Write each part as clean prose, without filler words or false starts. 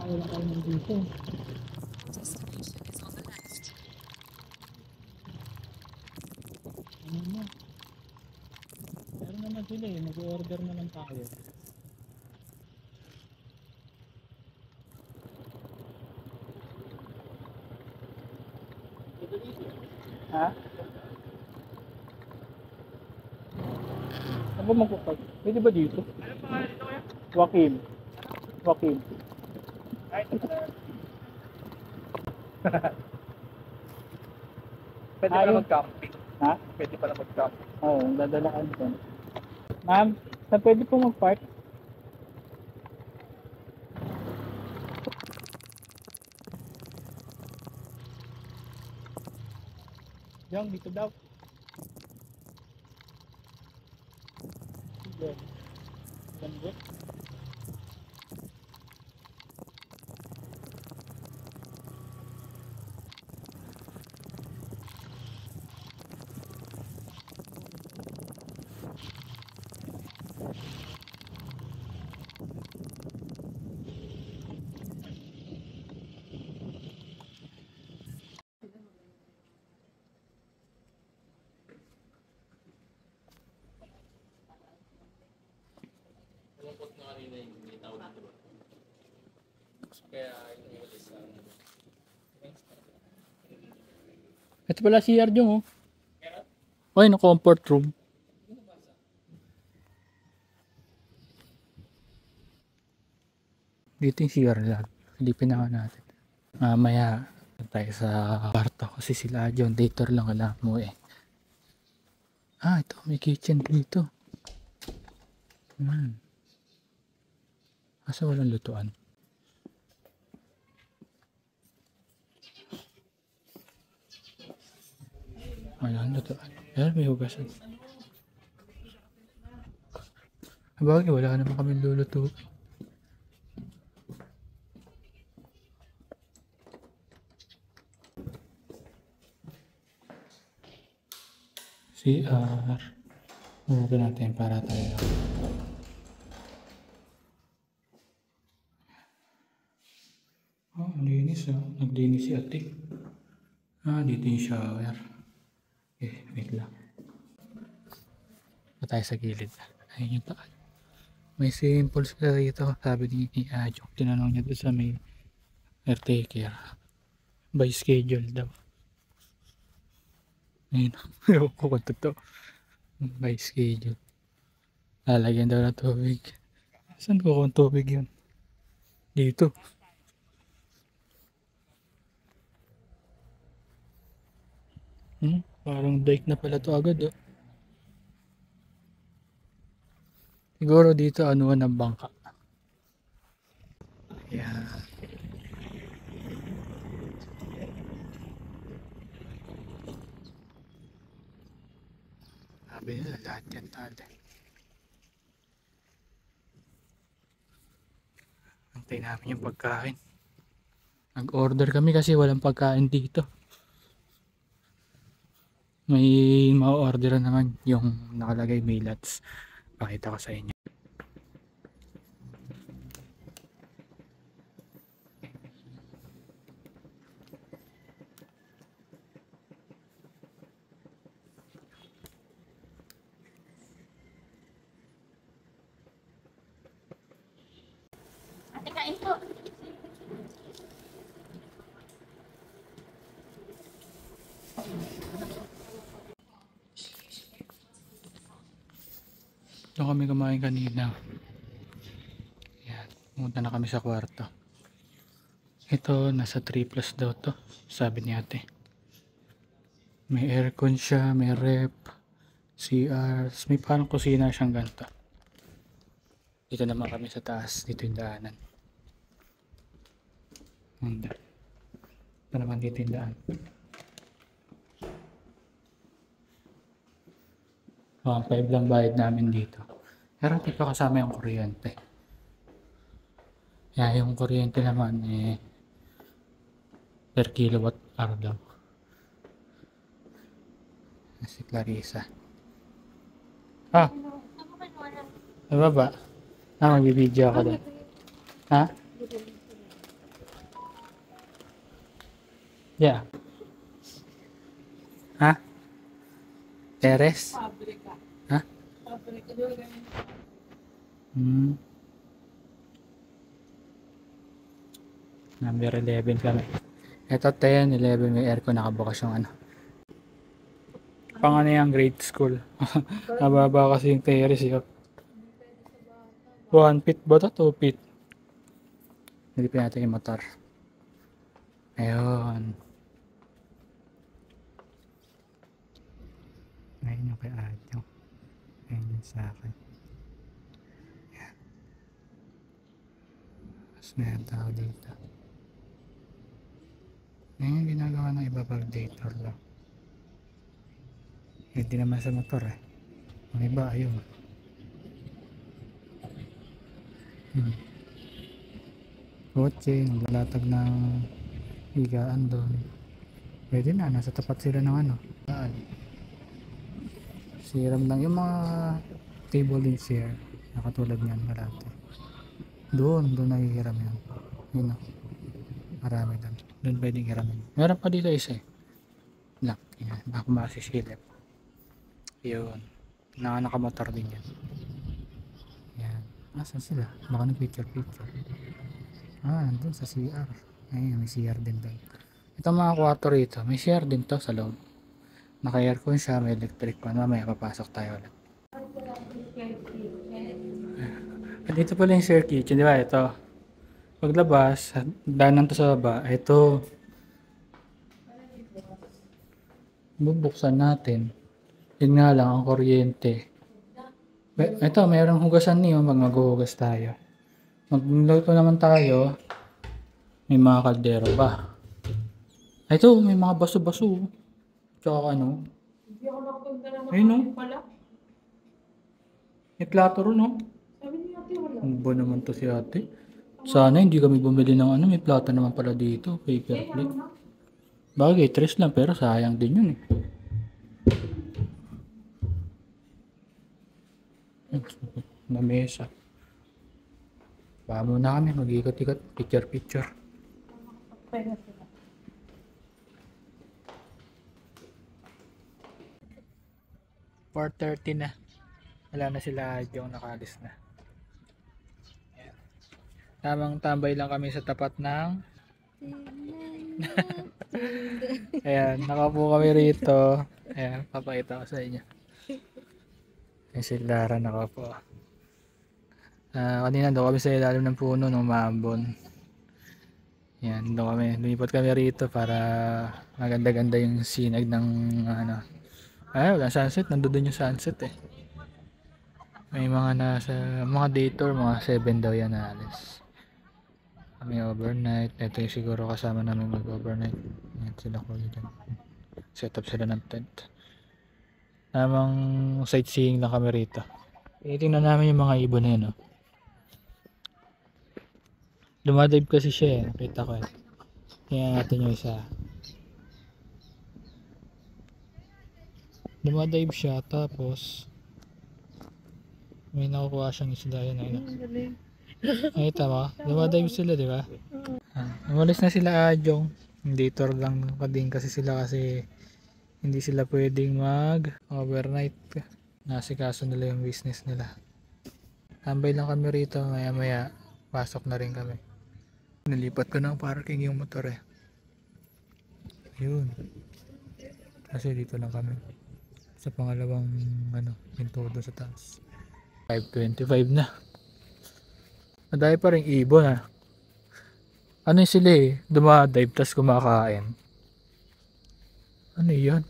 Ayaw lang kayo nandito. Ano mo? Meron naman sila eh. Mag-order naman tayo. Ha? Saan ba magpapag? Pwede ba dito? Ano pangalan dito kaya? Joaquin. Joaquin. Ay, pwede pala mag-camping. Ha? Pwede pala mag-camping. Oo, dadala ka dito. Ma'am, saan pwede po mag-park? Diyan, dito daw. Diyan. Diyan po. Ito pala CR Jong oh. Ay, na comfort room. Dito yung CR lang. Silipin na natin. Mamaya tayo sa kwarto kasi sila John dator lang alam mo eh. Ito may kitchen dito. Asa walang lutuan? Walang lutuan. Pero may hugasan. Bagay, wala naman kami luluto. CR. Muna natin para tayo. Ang linis oh. Naglinis si ate. Dito yung shower. Wait lang. Tayo sa gilid. Ayun yung taal. May simple sila dito. Sabi ni Ajok, tinanong niya doon sa may caretaker. By schedule daw. Ayun. Ewan ko kung totoo. By schedule. Lalagyan daw ng tubig. Saan ko kung tubig yun? Dito. Parang dike na pala to agad oh. Siguro dito ano ng bangka. Ayan. Sabi nila lahat yan tali. Antay namin yung pagkain. Nag-order kami kasi walang pagkain dito. May ma-order naman yung nakalagay Milats. Pakita ko sa inyo. Ate, kain po. Doon kami kumain kanina. Ayan, pumunta na kami sa kwarto. Ito, nasa 3 plus daw to, sabi ni ate. May aircon siya, may rep, CR, may parang kusina siyang ganito. Dito naman kami sa taas, dito yung daanan. Ito naman dito yung daan. 1.5 lang bayad namin dito. Pero hindi pa kasama yung kuryente. Yung kuryente naman per kilowatt hour daw. Si Clarissa. Ano ba? Magbibideo ako doon. Ha? Yeah. Ha? Teres? Pabrika. Ha? Pabrika doon ganyan. Hmm. Number 11 kami. Ito 10, 11 may aircon nakabukas yung ano. Pang ano yung grade school. Nababa kasi yung terrace yun. 1 feet ba ito? 2 feet. Hindi pa natin yung motor. Ayun. Ayun yung kay Adyo. Ayun yung sa akin. Yan. Tapos na yung tao dito. Ayun yung ginagawa ng iba pag dator lang. Hindi naman sa motor eh. Ang iba ayun. Kotse, naglalatag ng higaan doon. Pwede na, nasa tapat sila ng ano. Siram lang yung mga table and chair na katulad niyan malate. Doon nahihiram yan. Yun o. Marami doon. Doon pwedeng hiramin. Meron pa dito isa eh. Lang. Yan. Baka masisilip. Yun. Nakamotor din yan. Yan. Asan sila? Baka nag-picture. Nandun sa CR. Ayun, may CR din doon. Ito mga kwarto rito. May CR din to sa loob. Naka-aircon siya, may electric pan. Mamaya papasok tayo ulit. Dito pala yung share kitchen, di ba? Ito. Paglabas, danan to sa baba. Ito. Bubuksan natin. Yun nga lang, ang kuryente. Ito, mayroong hugasan niyo pag maghuhugas tayo. Magluto naman tayo. May mga kaldero ba? Ito, may mga baso-baso. Tsaka ano. Hindi ako nakapunta na Ayun no? pala. May plato ron no? Sabi niya ate wala. Ano ba naman to si ate? Sana hindi kami bumili ng ano. May plato naman pala dito. Paper plate. Bagay, 3 lang pero sayang din yun eh. Na mesa. Baka muna kami mag-ikot-ikot. Picture. Pwede sila. 4:30 na. Wala na sila yung nakalis na. Ayan. Tamang tambay lang kami sa tapat ng ayan, nakaupo kami rito. Ayan, papakita ko sa inyo. Ayan si Lara nakaupo. Kanina doon kami sa ilalim ng puno ng maambon. Ayan, doon kami. Lumipat kami rito para maganda-ganda yung sinag ng ano. Wala sunset. Nandoon yung sunset eh. May mga mga day tour, mga 7 daw yan na alis. Kami overnight. Ito yung siguro kasama namin mag-overnight. Ayan sila ko dyan. Set up sila ng tent. Namang sightseeing lang kami rito. Tingnan namin yung mga ibon na yun. Dumadive kasi siya eh. Nakita ko eh. Tingnan natin yung isa. Dumadive siya tapos may nakukuha siyang isda yun. Ay tama. Dumadive sila di ba? Umalis na sila Adjong. Hindi tour lang pa din kasi sila kasi hindi sila pwedeng mag overnight. Nasikaso nila yung business nila. Tambay lang kami rito. Maya pasok na rin kami. Nilipat ko ng parking yung motor eh. Yun. Kasi dito lang kami. Sa pangalawang pinto doon sa taas. 5:25 na. Madami pa rin ibon ha. Ano sila eh. Dumadive tas kumakain. Ano yan?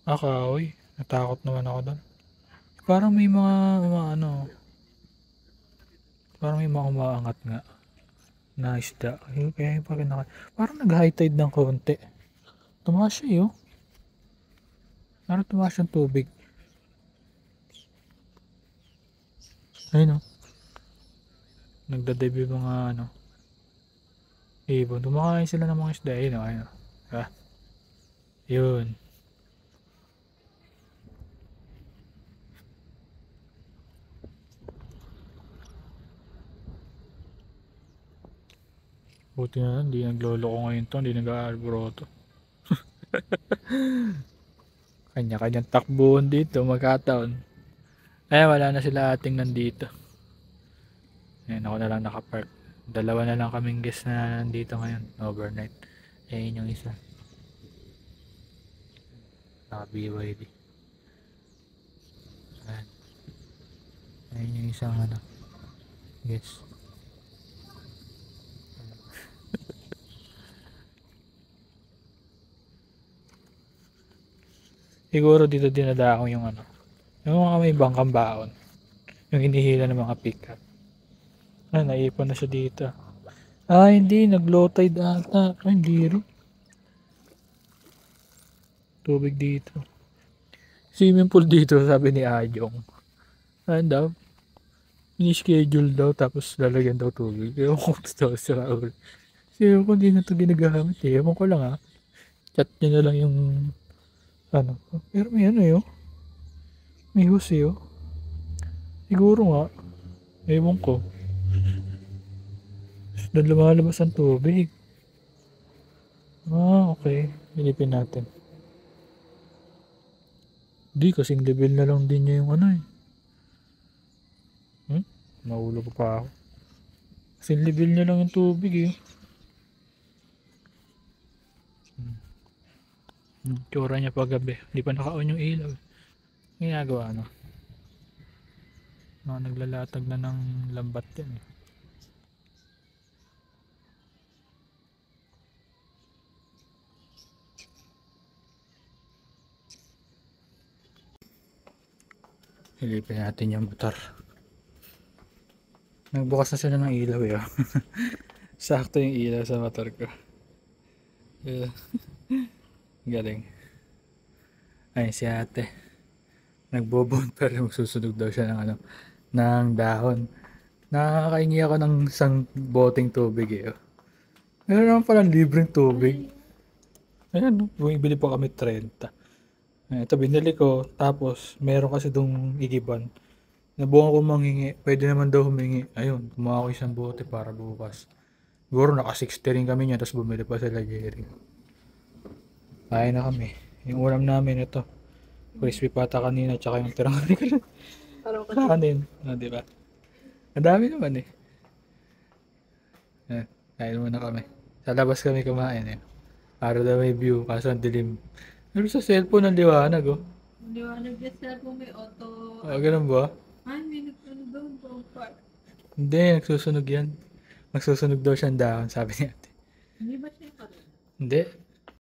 Kahoy. Natakot naman ako doon. Parang may mga parang may mga umaangat nga na isda. Kaya parang nag-high tide ng konti. Tumaas siya yun. Parang tumaas yung tubig. Ayun o. Nagdadive yung mga ibon. Dumakain sila ng mga isda. Ayun o. Diba? Yun. Buti na lang, hindi nagloloko ngayon to, hindi nag-aalboroto. Kanya-kanyang takbuhan dito, magkataon. Eh, wala na sila ating nandito. Ayan, ako na lang nakapark. Dalawa na lang kaming guest na nandito ngayon, overnight. Ayan yung isa. Naka BYD. Ayan. Ayan yung isang ano. Yes. Siguro dito dinadako yung ano. Yung mga may bangkang baon. Yung hinihila ng mga pickup. Ah, naipon na siya dito. Ah, hindi. Nag-low tide ata. Ah, hindi rin. Tubig dito. Swimming pool dito, sabi ni Ajong. Ano daw? Ini-schedule daw, tapos lalagyan daw tubig. Ewan ko daw sa Raul. Ewan ko, hindi na ito ginagamit eh. Ewan ko lang chat niya na lang yung ano. Pero may ano yun. May hose yun. Siguro nga. Ewan ko. Doon lumalabas ang tubig. Ah, okay. Ilipin natin. Di, kasing level na lang din niya yung ano eh. Mahulog pa ako. Kasing level niya lang yung tubig eh. Tsura niya pa gabi. Hindi pa naka-on yung ilaw. Ginagawa ano. Mga naglalatag na ng lambat yan eh. Ilipin natin yung motor. Nagbukas na sila ng ilaw eh. Sakto yung ilaw sa motor ko. Galing. Ay si ate. Nagbobon pero magsusunog daw siya ng ano, ng dahon. Nakakaingi ako ng isang boteng tubig eh. Meron naman palang libreng tubig. Ayan, bumibili po kami 30. Ito binili ko, tapos meron kasi dong igiban. Nabukan ko manghingi, pwede naman daw humingi. Ayun, kumuha ko isang bote para bukas. Siguro naka 60 rin kami niya, tapos bumili pa sila Jerry. Kain na kami. Yung ulam namin ito. Crispy pata kanina, tsaka yung tirang kanin. Diba? Ang dami naman eh. Kain muna kami. Sa labas kami kumain eh. Para daw may view, kaso ang dilim. Pero sa cellphone ang liwanag oh. Liwanag yung cellphone may auto. Ganun ba? Ay, may nagpano doon. Ballpark. Hindi, nagsusunog yan. Magsusunog daw siyang dahon, sabi ni ate. Hindi ba siya pa rin? Hindi.